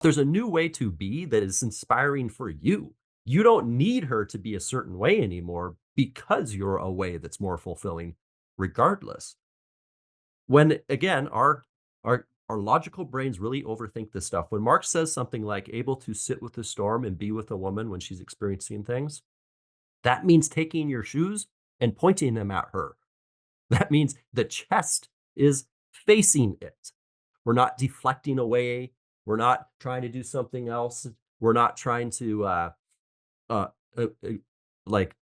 There's a new way to be that is inspiring for you. You don't need her to be a certain way anymore because you're a way that's more fulfilling regardless. When again, our logical brains really overthink this stuff. When Mark says something like able to sit with the storm and be with a woman when she's experiencing things, that means taking your shoes and pointing them at her. That means the chest is facing it. We're not deflecting away. We're not trying to do something else. We're not trying to uh, uh, uh, like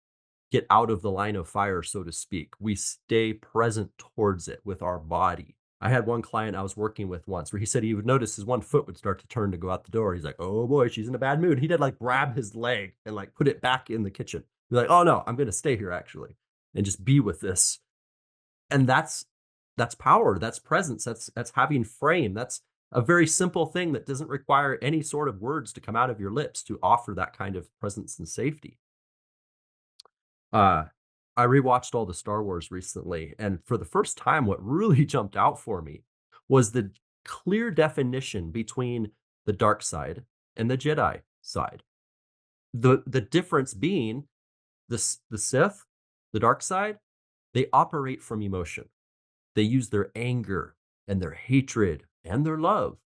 get out of the line of fire, so to speak. We stay present towards it with our body. I had one client I was working with once where he said he would notice his one foot would start to turn to go out the door. He's like, oh boy, she's in a bad mood. He did like grab his leg and like put it back in the kitchen. He's like, oh no, I'm going to stay here actually and just be with this. And that's power, that's presence, that's having frame. That's a very simple thing that doesn't require any sort of words to come out of your lips to offer that kind of presence and safety. Uh, I rewatched all the Star Wars recently, and for the first time, what really jumped out for me was the clear definition between the dark side and the Jedi side. The difference being the Sith, the dark side, they operate from emotion. They use their anger and their hatred and their love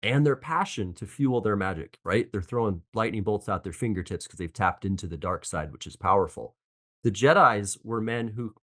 and their passion to fuel their magic, right? They're throwing lightning bolts out their fingertips because they've tapped into the dark side, which is powerful. The Jedi's were men who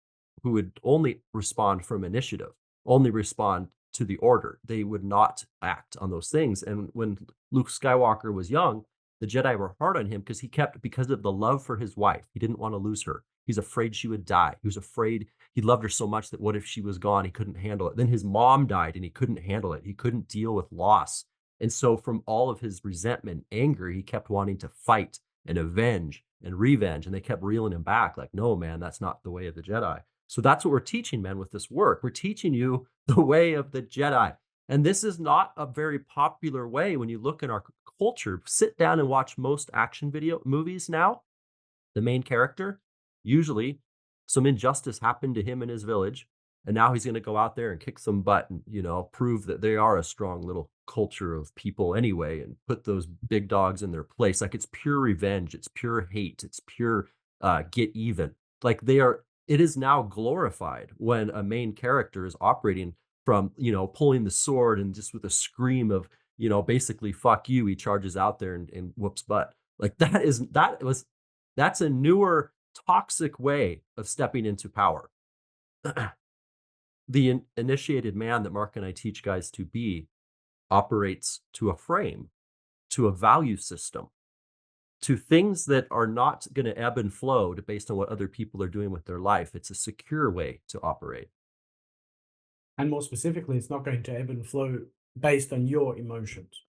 would only respond from initiative, only respond to the order. They would not act on those things. And when Luke Skywalker was young, the Jedi were hard on him because of the love for his wife. He didn't want to lose her. He's afraid she would die. He was afraid he loved her so much that what if she was gone? He couldn't handle it. Then his mom died and he couldn't handle it. He couldn't deal with loss. And so, from all of his resentment, anger, he kept wanting to fight and avenge and revenge. And they kept reeling him back like, no, man, that's not the way of the Jedi. So, that's what we're teaching, men, with this work. We're teaching you the way of the Jedi. And this is not a very popular way when you look in our culture. Sit down and watch most action video movies now. The main character, usually some injustice happened to him in his village, and now he's going to go out there and kick some butt and, prove that they are a strong little culture of people anyway and put those big dogs in their place. Like, it's pure revenge, it's pure hate, it's pure get even. Like, it is now glorified when a main character is operating from, pulling the sword and just with a scream of, basically fuck you, he charges out there and whoops butt. Like, that's a newer toxic way of stepping into power. The initiated man that Mark and I teach guys to be operates to a frame, to a value system, to things that are not going to ebb and flow based on what other people are doing with their life. It's a secure way to operate. And more specifically, it's not going to ebb and flow based on your emotions.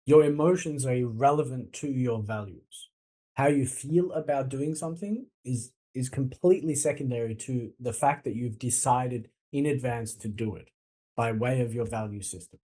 Your emotions are irrelevant to your values. How you feel about doing something is completely secondary to the fact that you've decided in advance to do it by way of your value system.